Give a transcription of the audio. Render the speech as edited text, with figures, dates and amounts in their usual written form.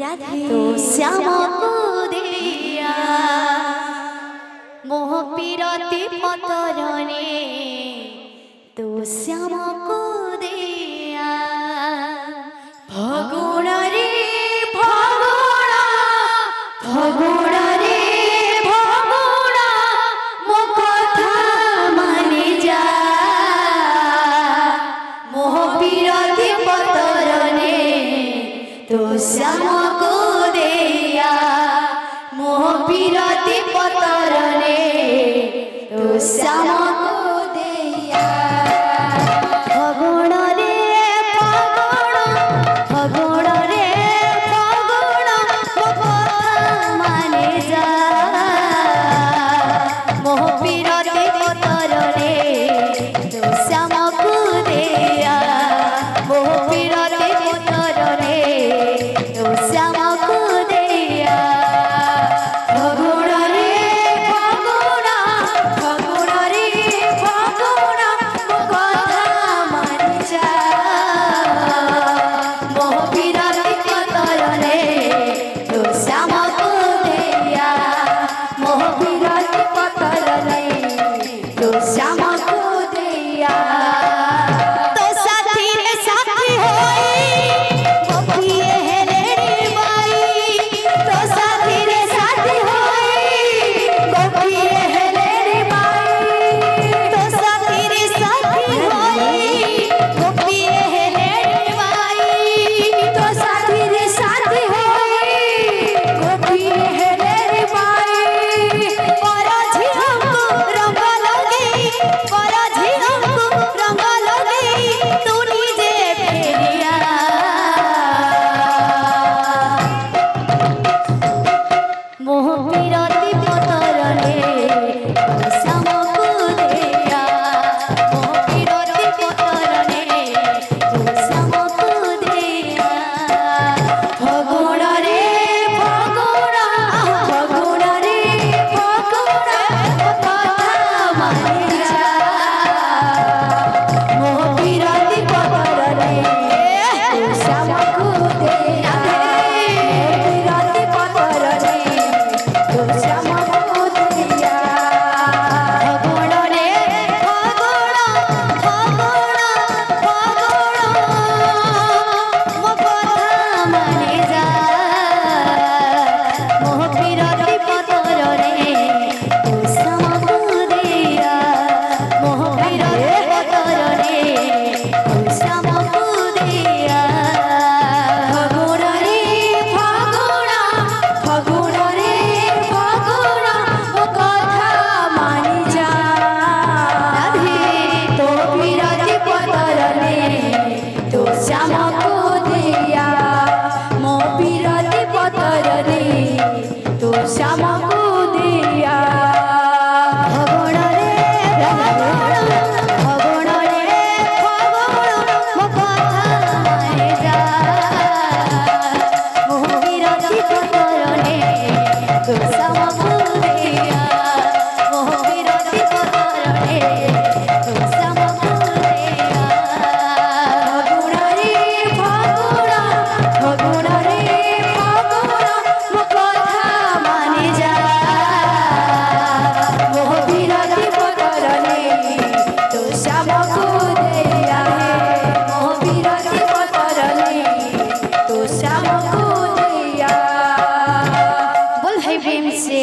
तो श्याम को दिया मोह पीरती पतरने तो श्याम को दिया फगुण रे फगुण फगुण रे फगुण मो कथा मानि जा मोह पीरती पतरने तो श्याम को दिया मोह पीरती पतरने तो श्याम को दिया फगुण रे फगुण फगुण रे फगुण मो कथा मानि जा मोह पीरती पतरने तो श्याम को दिया मोह पीरती पतरने तो श्याम को दिया फगुण रे फगुण फगुण रे फगुण मो कथा मानि जा मोह पीरती पतरने तो श्याम को दिया मोह पीरती पतरने तो श्याम को दिया तो साथी रे साथी होई गोपिए हेले रे बाई तो साथी रे साथी होई गोपिए हेले रे बाई तो साथी रे साथी होई गोपिए हेले रे बाई तो साथी रे साथी होई गोपिए हेले रे बाई पर झियो को रंग लगे पर झियो को रंग लगे तू निजे फेरिया मोह पीरती पतरने श्याम को दिया मोह पीरती पतरने श्याम को दिया फगुण रे फगुण फगुण रे फगुण कथा मानि जा मोह पीरती पतरने श्याम को दिया पीरती पतरने तो श्याम को दिया फगुण रे फगुण फगुण फगुण मो कथा मानि जा मोह पीरती पतरने तो श्याम को दिया मोह पीरती पतरने तो श्याम को दिया फगुण रे फगुण फगुण रे फगुण मो कथा मानि जा तो पीरती पतरने तो श्याम को दिया मोह पीरती पतरने तो श्याम को दिया फगुण रे फगुण फगुण रे फगुण मो कथा मानि जा मोह पीरती पतरने तो श्याम को दिया मोह पीरती पतरने तो श्याम को दिया फगुण रे फगुण फगुण रे फगुण मो कथा मानि जा मोह पीरती पतरने तो श्याम को दिया मोह पीरती पतरने तो श्याम को दिया बोल है प्रेम से